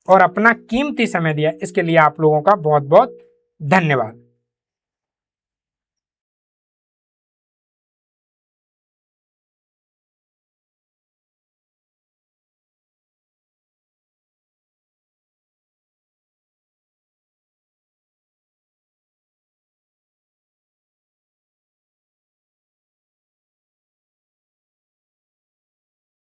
और अपना कीमती समय दिया, इसके लिए आप लोगों का बहुत बहुत धन्यवाद।